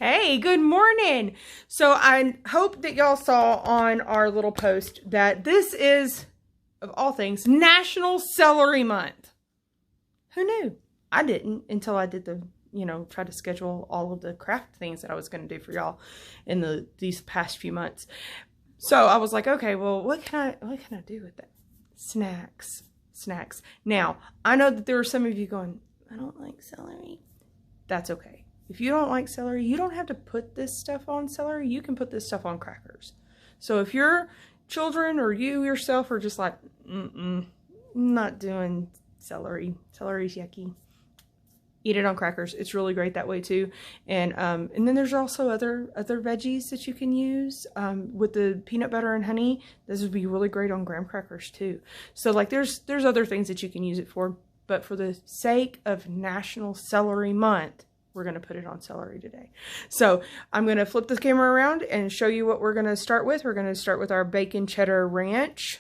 Hey, good morning. So I hope that y'all saw on our little post that this is, of all things, National Celery Month. Who knew? I didn't until I did try to schedule all of the craft things that I was going to do for y'all in these past few months. So I was like, okay, well, what can I do with that? Snacks. Now, I know that there are some of you going, I don't like celery. That's okay. If you don't like celery, you don't have to put this stuff on celery. You can put this stuff on crackers. So if your children or you yourself are just like, I'm not doing celery. Celery's yucky. Eat it on crackers. It's really great that way too. And then there's also other veggies that you can use with the peanut butter and honey. This would be really great on graham crackers too. So like there's other things that you can use it for. But for the sake of National Celery Month, we're going to put it on celery today. So I'm going to flip the camera around and show you what we're going to start with. We're going to start with our bacon cheddar ranch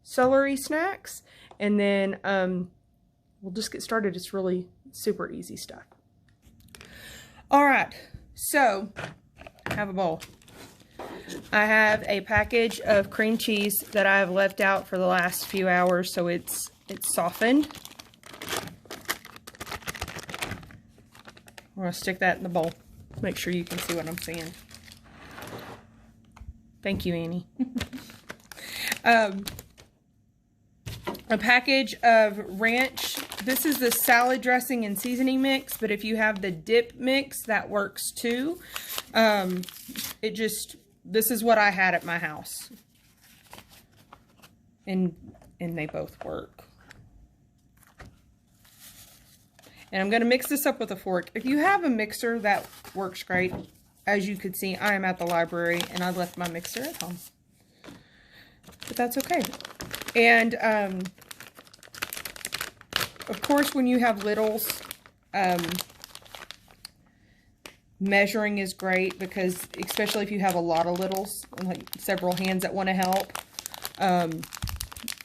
celery snacks. And then we'll just get started. It's really super easy stuff. All right. So I have a bowl. I have a package of cream cheese that I have left out for the last few hours. So it's softened. I'm going to stick that in the bowl. Make sure you can see what I'm saying. Thank you, Annie. A package of ranch. This is the salad dressing and seasoning mix, but if you have the dip mix, that works too. This is what I had at my house. And they both work. And I'm going to mix this up with a fork. If you have a mixer, that works great. As you can see, I am at the library and I left my mixer at home. But that's okay. And, of course, when you have littles, measuring is great because, especially if you have a lot of littles, like several hands that want to help,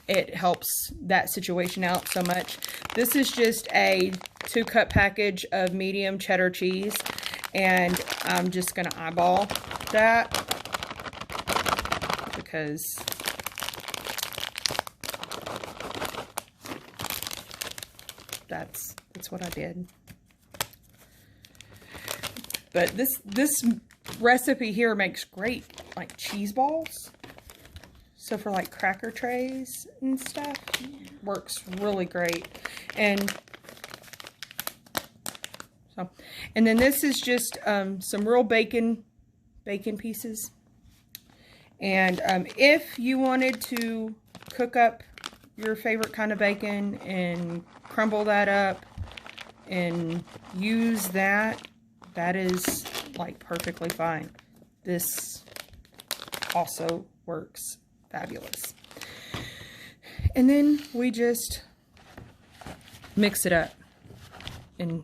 it helps that situation out so much. This is just a 2-cup package of medium cheddar cheese, and I'm just going to eyeball that because that's what I did. But this recipe here makes great like cheese balls. So for like cracker trays and stuff, works really great. And then this is just some real bacon pieces. And if you wanted to cook up your favorite kind of bacon and crumble that up and use that is like perfectly fine. This also works fabulous. And then we just mix it up. And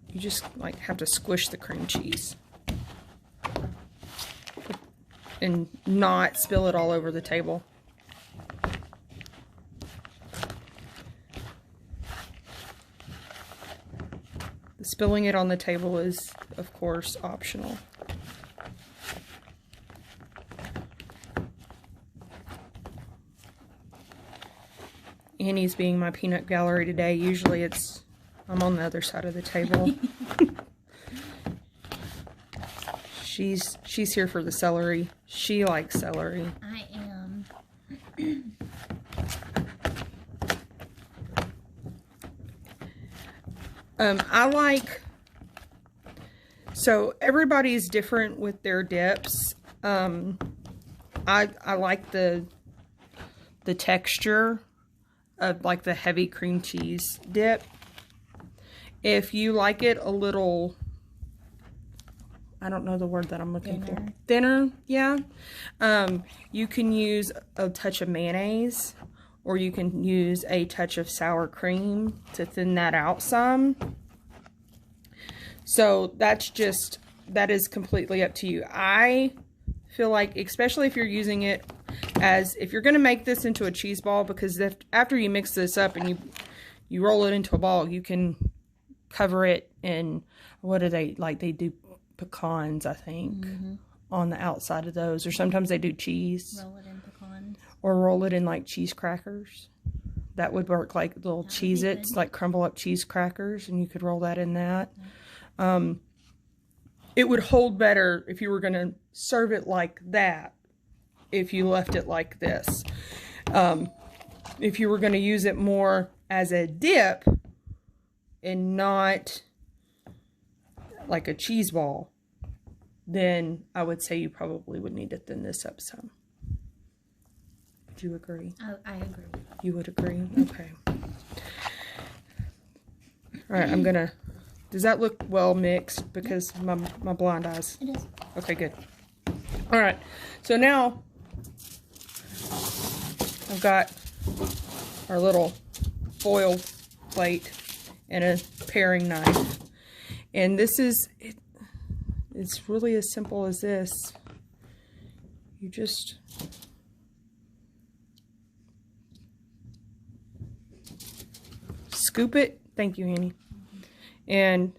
you just like have to squish the cream cheese and not spill it all over the table. Spilling it on the table is, of course, optional. Annie's being my peanut gallery today. Usually I'm on the other side of the table. She's here for the celery. She likes celery. I am. So everybody's different with their dips. I like the texture of like the heavy cream cheese dip. If you like it a little, I don't know the word that I'm looking for. Thinner, yeah. You can use a touch of mayonnaise, or you can use a touch of sour cream to thin that out some. So that is completely up to you. I feel like, especially if you're using it if you're going to make this into a cheese ball, because after you mix this up and you roll it into a ball, you can cover it in, what do they do pecans, I think, on the outside of those. Or sometimes they do cheese. Roll it in pecans. Or roll it in like cheese crackers. That would work, like little Cheez-Its, like crumble up cheese crackers, and you could roll that in that. It would hold better if you were going to serve it like that, if you left it like this. If you were going to use it more as a dip and not like a cheese ball, then I would say you probably would need to thin this up some. Would you agree? I agree. You would agree? Okay. All right, I'm going to... Does that look well mixed? Because my blind eyes. It is. Okay, good. All right. So now I've got our little foil plate and a paring knife. And this is, it's really as simple as this. You just scoop it. Thank you, Annie. And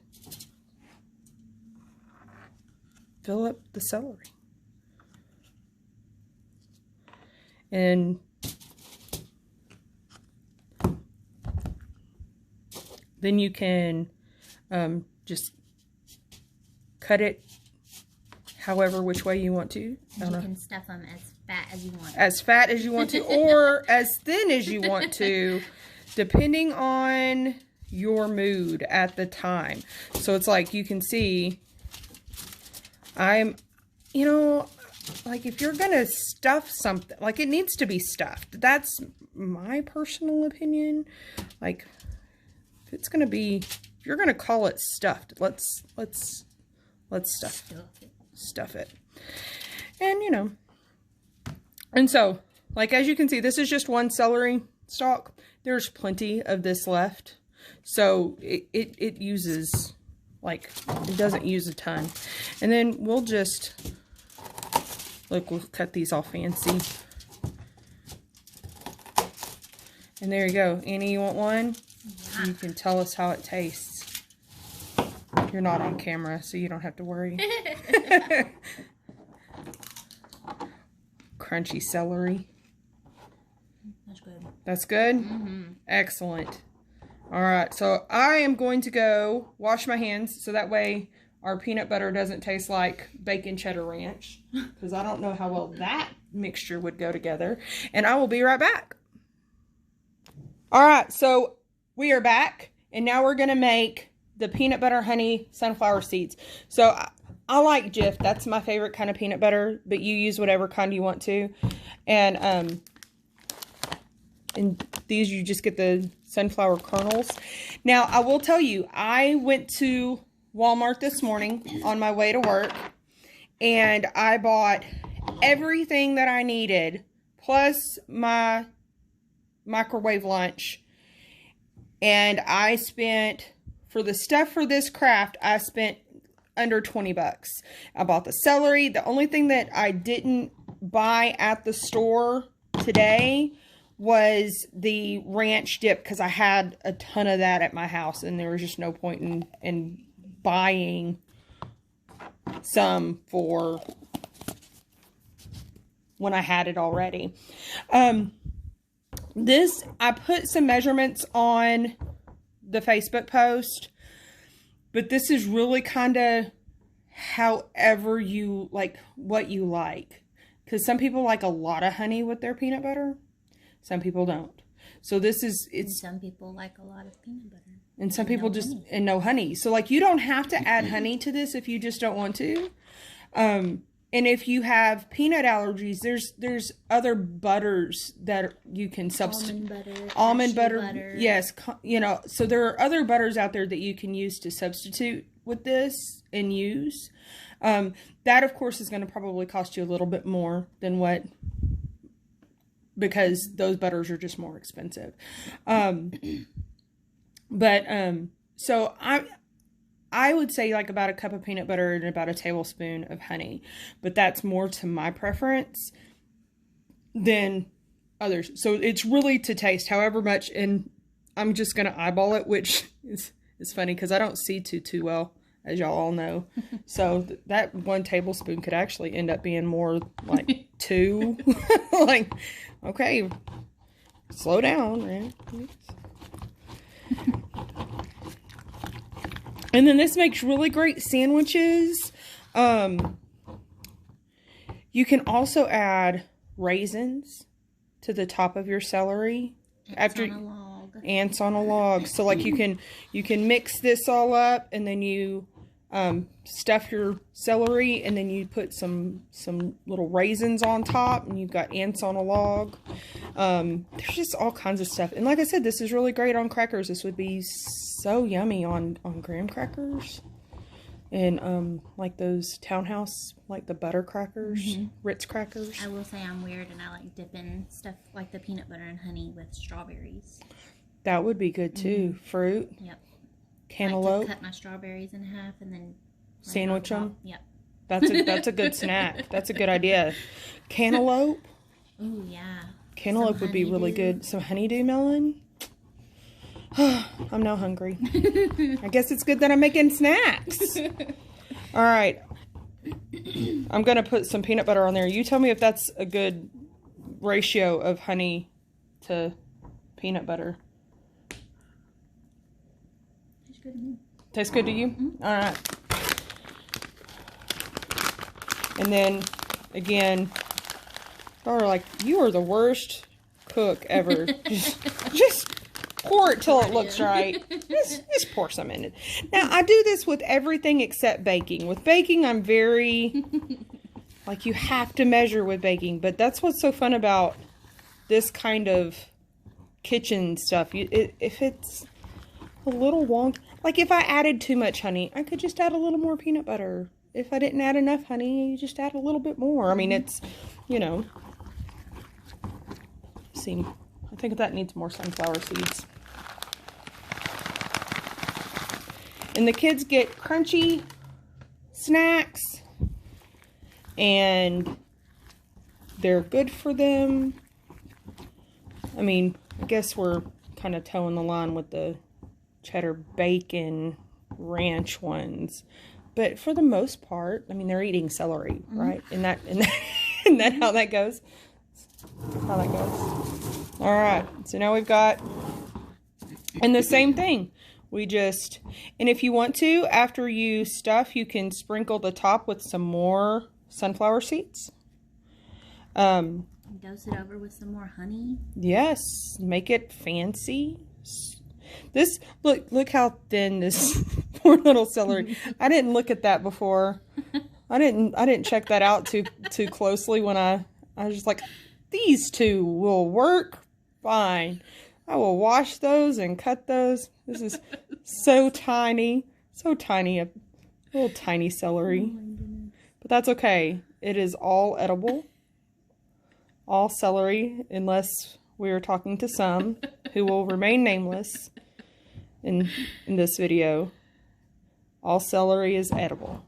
fill up the celery. And then you can just cut it however which way you want to. You can stuff them as fat as you want. As fat as you want to, or as thin as you want to, depending on your mood at the time. So it's like, you can see, you know, like if you're gonna stuff something, like it needs to be stuffed. That's my personal opinion. Like, if it's gonna be, if you're gonna call it stuffed, let's stuff it. And you know, and so, like, as you can see, this is just one celery stalk. There's plenty of this left. So it uses, like, it doesn't use a ton. And then we'll just, look, we'll cut these all fancy. And there you go. Annie, you want one? Yeah. You can tell us how it tastes. You're not on camera, so you don't have to worry. Crunchy celery. That's good. That's good? Mm-hmm. Excellent. All right, so I am going to go wash my hands so that way our peanut butter doesn't taste like bacon cheddar ranch, because I don't know how well that mixture would go together. And I will be right back. All right, so we are back, and now we're going to make the peanut butter honey sunflower seeds. So I like Jif. That's my favorite kind of peanut butter, but you use whatever kind you want to. And these, you just get the sunflower kernels. Now, I will tell you, I went to Walmart this morning on my way to work, and I bought everything that I needed, plus my microwave lunch. And I spent, for the stuff for this craft, I spent under 20 bucks. I bought the celery. The only thing that I didn't buy at the store today was the ranch dip, because I had a ton of that at my house and there was just no point in buying some for when I had it already. This, I put some measurements on the Facebook post, but this is really kind of however you like, what you like, because some people like a lot of honey with their peanut butter. Some people don't. So this is, it's... And some people like a lot of peanut butter. And some people just, and no honey. So like, you don't have to add honey to this if you just don't want to. And if you have peanut allergies, there's other butters that you can substitute. Almond butter. Yes. You know, so there are other butters out there that you can use to substitute with this and use. That of course is going to probably cost you a little bit more than what, because those butters are just more expensive. So I would say like about a cup of peanut butter and about a tablespoon of honey, but that's more to my preference than others. So it's really to taste however much, and I'm just going to eyeball it, which is funny because I don't see too well as y'all all know. So that 1 tablespoon could actually end up being more like 2. Like, okay, slow down, man. And then this makes really great sandwiches. You can also add raisins to the top of your celery. Ants on a log. Ants on a log. So like you can mix this all up, and then you stuff your celery, and then you put some little raisins on top, and you've got ants on a log. There's just all kinds of stuff. And like I said, this is really great on crackers. This would be so yummy on graham crackers. And like those Townhouse, like the butter crackers, Ritz crackers. I will say I'm weird, and I like dipping stuff like the peanut butter and honey with strawberries. That would be good too. Fruit. Yep. Cantaloupe. I like to cut my strawberries in half and then sandwich them. Yep. That's a good snack. That's a good idea. Cantaloupe. Ooh, yeah. Cantaloupe would be really good. Some honeydew melon. I'm now hungry. I guess it's good that I'm making snacks. All right. I'm going to put some peanut butter on there. You tell me if that's a good ratio of honey to peanut butter. Tastes good to me. Tastes good to you? All right. And then, again, y'all are like, you are the worst cook ever. just pour it till it looks right. Just pour some in it. Now, I do this with everything except baking. With baking, I'm very, like, you have to measure with baking. But that's what's so fun about this kind of kitchen stuff. If it's a little wonky, like if I added too much honey, I could just add a little more peanut butter. If I didn't add enough honey, you just add a little bit more. I mean, it's, you know. See, I think that needs more sunflower seeds. And the kids get crunchy snacks, and they're good for them. I mean, I guess we're kind of towing the line with the cheddar bacon ranch ones. But for the most part, I mean, they're eating celery, right? Isn't that how that goes? How that goes. All right. So now we've got, and the same thing. And if you want to, after you stuff, you can sprinkle the top with some more sunflower seeds. Dose it over with some more honey. Yes. Make it fancy. This, look how thin this poor little celery. I didn't look at that before. I didn't check that out too closely when I was just like, these two will work fine. I will wash those and cut those. This is so tiny, a little tiny celery. Oh, but that's okay. It is all edible. All celery, unless we are talking to some who will remain nameless in this video. All celery is edible.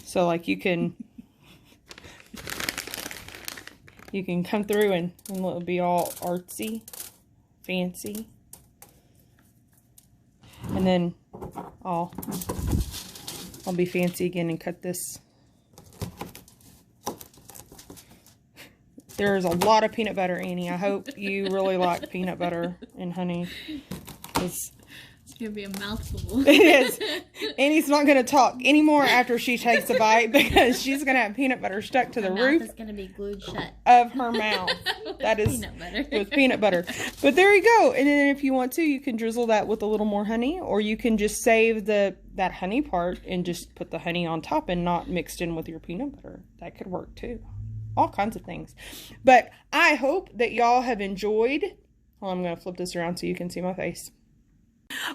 So like you can come through and it'll be all artsy, fancy. And then I'll be fancy again and cut this. There's a lot of peanut butter, Annie. I hope you really like peanut butter and honey. It's going to be a mouthful. It is. Annie's not going to talk anymore after she takes a bite because she's going to have peanut butter stuck to the roof. It's going to be glued shut of her mouth. That is peanut butter. With peanut butter. But there you go. And then if you want to, you can drizzle that with a little more honey, or you can just save that honey part and just put the honey on top and not mixed in with your peanut butter. That could work too. All kinds of things. But I hope that y'all have enjoyed. Well, I'm going to flip this around so you can see my face.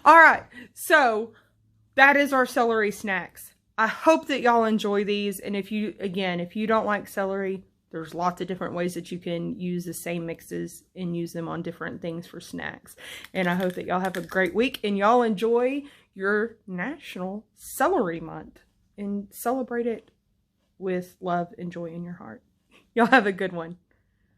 All right. So that is our celery snacks. I hope that y'all enjoy these. And if you don't like celery, there's lots of different ways that you can use the same mixes and use them on different things for snacks. And I hope that y'all have a great week and y'all enjoy your National Celery Month and celebrate it with love and joy in your heart. Y'all have a good one.